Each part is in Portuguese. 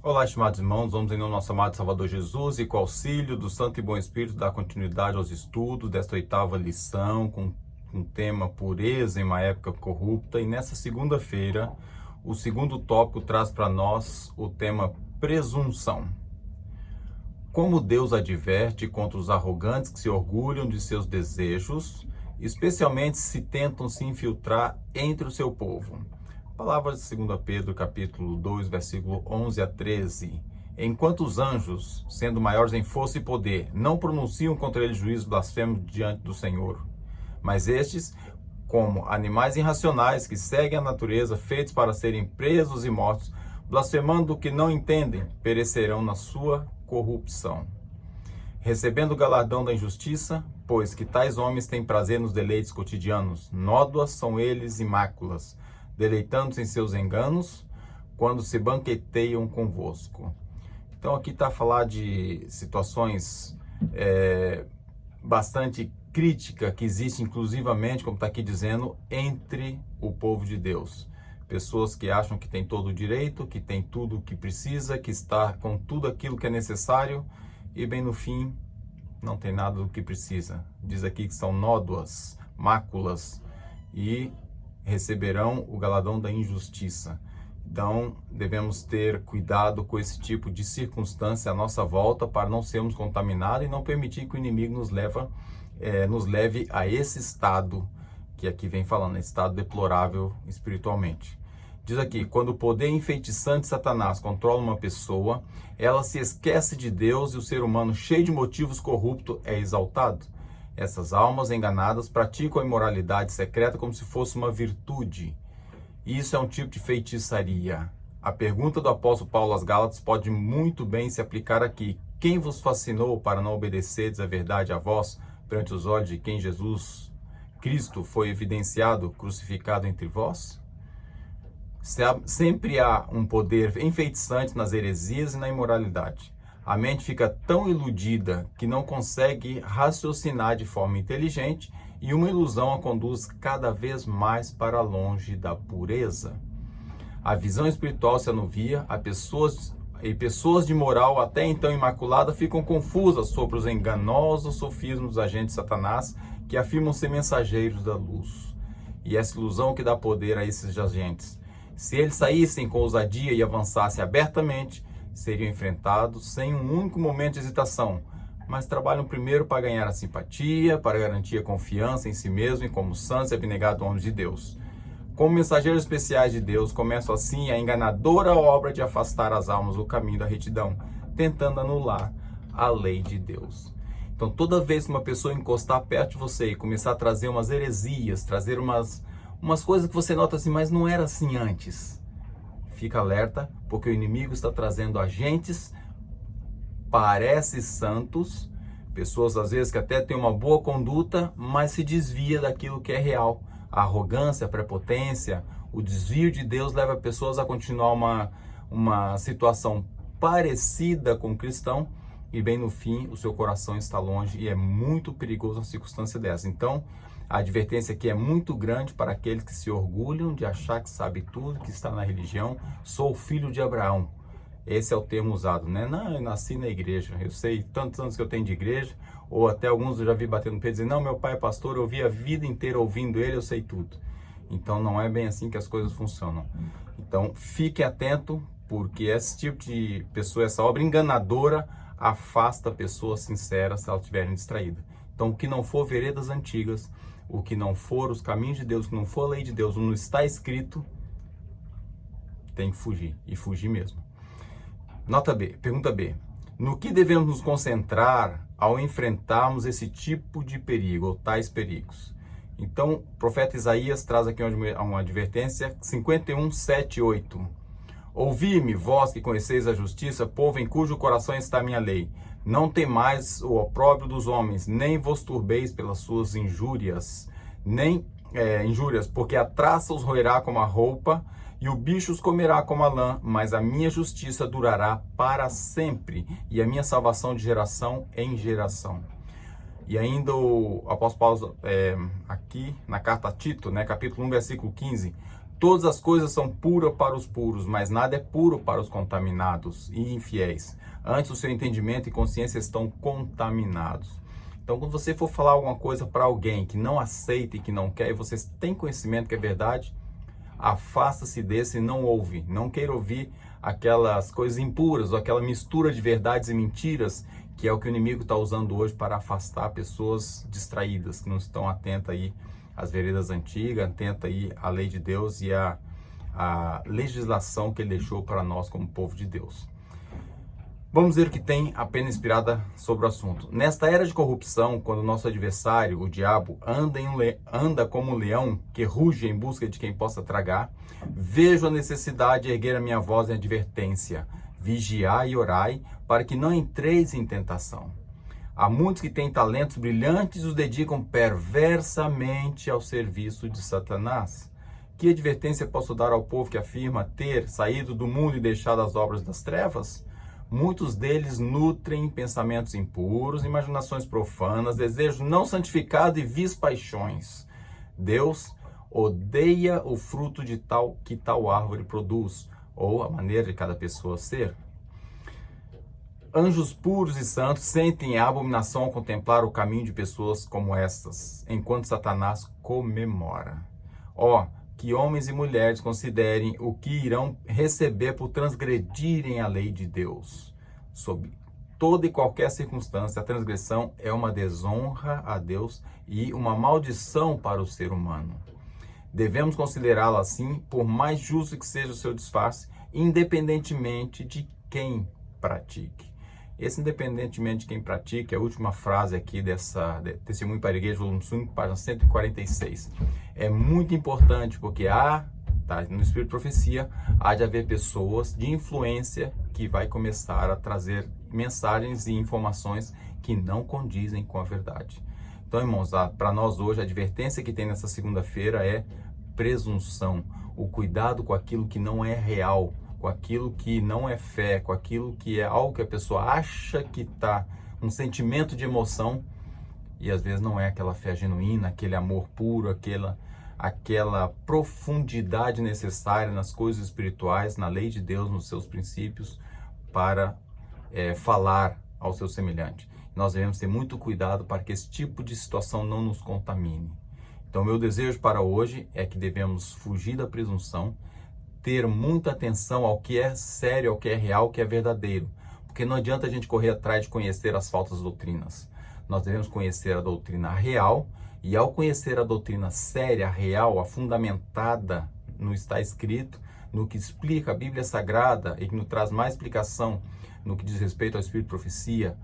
Olá, estimados irmãos, vamos em nome do nosso amado Salvador Jesus e com o auxílio do Santo e Bom Espírito dar continuidade aos estudos desta oitava lição com o tema Pureza em uma época corrupta. E nessa segunda-feira, o segundo tópico traz para nós o tema Presunção. Como Deus adverte contra os arrogantes que se orgulham de seus desejos, especialmente se tentam se infiltrar entre o seu povo. Palavras de 2 Pedro, capítulo 2, versículo 11 a 13. Enquanto os anjos, sendo maiores em força e poder, não pronunciam contra ele juízo blasfemo diante do Senhor. Mas estes, como animais irracionais que seguem a natureza, feitos para serem presos e mortos, blasfemando o que não entendem, perecerão na sua corrupção. Recebendo o galardão da injustiça, pois que tais homens têm prazer nos deleites cotidianos, nódoas são eles e máculas, deleitando-se em seus enganos, quando se banqueteiam convosco. Então aqui está a falar de situações bastante críticas que existem inclusivamente, como está aqui dizendo, entre o povo de Deus. Pessoas que acham que tem todo o direito, que tem tudo o que precisa, que está com tudo aquilo que é necessário, e bem no fim não tem nada do que precisa. Diz aqui que são nódoas, máculas, e receberão o galardão da injustiça. Então, devemos ter cuidado com esse tipo de circunstância à nossa volta para não sermos contaminados e não permitir que o inimigo nos leve a esse estado que aqui vem falando, estado deplorável espiritualmente. Diz aqui, quando o poder enfeitiçante de Satanás controla uma pessoa, ela se esquece de Deus e o ser humano cheio de motivos corruptos é exaltado. Essas almas enganadas praticam a imoralidade secreta como se fosse uma virtude. Isso é um tipo de feitiçaria. A pergunta do apóstolo Paulo aos Gálatas pode muito bem se aplicar aqui. Quem vos fascinou para não obedecerdes a verdade a vós, perante os olhos de quem Jesus Cristo foi evidenciado, crucificado entre vós? Sempre há um poder enfeitiçante nas heresias e na imoralidade. A mente fica tão iludida que não consegue raciocinar de forma inteligente e uma ilusão a conduz cada vez mais para longe da pureza. A visão espiritual se anuvia, pessoas de moral até então imaculada ficam confusas sobre os enganosos sofismas dos agentes de Satanás que afirmam ser mensageiros da luz. E essa ilusão que dá poder a esses agentes. Se eles saíssem com ousadia e avançassem abertamente, seriam enfrentados sem um único momento de hesitação, mas trabalham primeiro para ganhar a simpatia, para garantir a confiança em si mesmo e como santos e abnegados homens de Deus. Como mensageiros especiais de Deus, começam assim a enganadora obra de afastar as almas do caminho da retidão, tentando anular a lei de Deus. Então, toda vez que uma pessoa encostar perto de você e começar a trazer umas heresias, trazer umas coisas que você nota assim, mas não era assim antes, fica alerta, porque o inimigo está trazendo agentes, parece santos, pessoas às vezes que até têm uma boa conduta, mas se desvia daquilo que é real. A arrogância, a prepotência, o desvio de Deus leva pessoas a continuar uma situação parecida com o cristão e bem no fim o seu coração está longe e é muito perigoso uma circunstância dessa. Então, a advertência aqui é muito grande para aqueles que se orgulham de achar que sabe tudo, que está na religião. Sou filho de Abraão. Esse é o termo usado, né? Não, eu nasci na igreja. Eu sei tantos anos que eu tenho de igreja, ou até alguns eu já vi batendo no peito dizendo, não, meu pai é pastor, eu vi a vida inteira ouvindo ele, eu sei tudo. Então não é bem assim que as coisas funcionam. Então fique atento, porque esse tipo de pessoa, essa obra enganadora, afasta pessoas sinceras se elas estiverem distraídas. Então o que não for veredas antigas, o que não for os caminhos de Deus, o que não for a lei de Deus, o não está escrito, tem que fugir, e fugir mesmo. Nota B, pergunta B. No que devemos nos concentrar ao enfrentarmos esse tipo de perigo, ou tais perigos? Então, o profeta Isaías traz aqui uma advertência, 51, 7, 8. Ouvi-me, vós que conheceis a justiça, povo em cujo coração está a minha lei. Não temais o opróbrio dos homens, nem vos turbeis pelas suas injúrias, porque a traça os roerá como a roupa, e o bicho os comerá como a lã, mas a minha justiça durará para sempre, e a minha salvação de geração em geração. E ainda o apóstolo Paulo, aqui na carta a Tito, capítulo 1, versículo 15, Todas as coisas são puras para os puros, mas nada é puro para os contaminados e infiéis. Antes, o seu entendimento e consciência estão contaminados. Então, quando você for falar alguma coisa para alguém que não aceita e que não quer, e você tem conhecimento que é verdade, afasta-se desse e não ouve. Não queira ouvir aquelas coisas impuras, ou aquela mistura de verdades e mentiras, que é o que o inimigo está usando hoje para afastar pessoas distraídas, que não estão atentas aí às veredas antigas, atentas aí à lei de Deus e à legislação que ele deixou para nós como povo de Deus. Vamos ver o que tem a pena inspirada sobre o assunto. Nesta era de corrupção, quando o nosso adversário, o diabo, anda como um leão que ruge em busca de quem possa tragar, vejo a necessidade de erguer a minha voz em advertência. Vigiai e orai, para que não entreis em tentação. Há muitos que têm talentos brilhantes e os dedicam perversamente ao serviço de Satanás. Que advertência posso dar ao povo que afirma ter saído do mundo e deixado as obras das trevas? Muitos deles nutrem pensamentos impuros, imaginações profanas, desejos não santificados e vis paixões. Deus odeia o fruto de tal árvore produz, ou a maneira de cada pessoa ser. Anjos puros e santos sentem a abominação ao contemplar o caminho de pessoas como estas, enquanto Satanás comemora. Que homens e mulheres considerem o que irão receber por transgredirem a lei de Deus. Sob toda e qualquer circunstância, a transgressão é uma desonra a Deus e uma maldição para o ser humano. Devemos considerá-la assim, por mais justo que seja o seu disfarce, independentemente de quem pratique. Esse independentemente de quem pratique, a última frase aqui Testemunho para a Igreja, volume 5, página 146. É muito importante porque no Espírito de Profecia, há de haver pessoas de influência que vai começar a trazer mensagens e informações que não condizem com a verdade. Então, irmãos, para nós hoje, a advertência que tem nessa segunda-feira é presunção, o cuidado com aquilo que não é real, com aquilo que não é fé, com aquilo que é algo que a pessoa acha que está, um sentimento de emoção, e às vezes não é aquela fé genuína, aquele amor puro, aquela profundidade necessária nas coisas espirituais, na lei de Deus, nos seus princípios, para falar ao seu semelhante. Nós devemos ter muito cuidado para que esse tipo de situação não nos contamine. Então, meu desejo para hoje é que devemos fugir da presunção, ter muita atenção ao que é sério, ao que é real, ao que é verdadeiro. Porque não adianta a gente correr atrás de conhecer as falsas doutrinas. Nós devemos conhecer a doutrina real, e ao conhecer a doutrina séria, real, a fundamentada no está escrito, no que explica a Bíblia Sagrada e que nos traz mais explicação no que diz respeito ao Espírito de Profecia,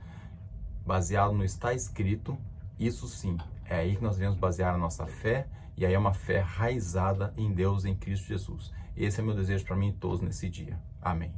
baseado no está escrito, isso sim, é aí que nós devemos basear a nossa fé, e aí é uma fé raizada em Deus, em Cristo Jesus. Esse é meu desejo para mim e todos nesse dia. Amém.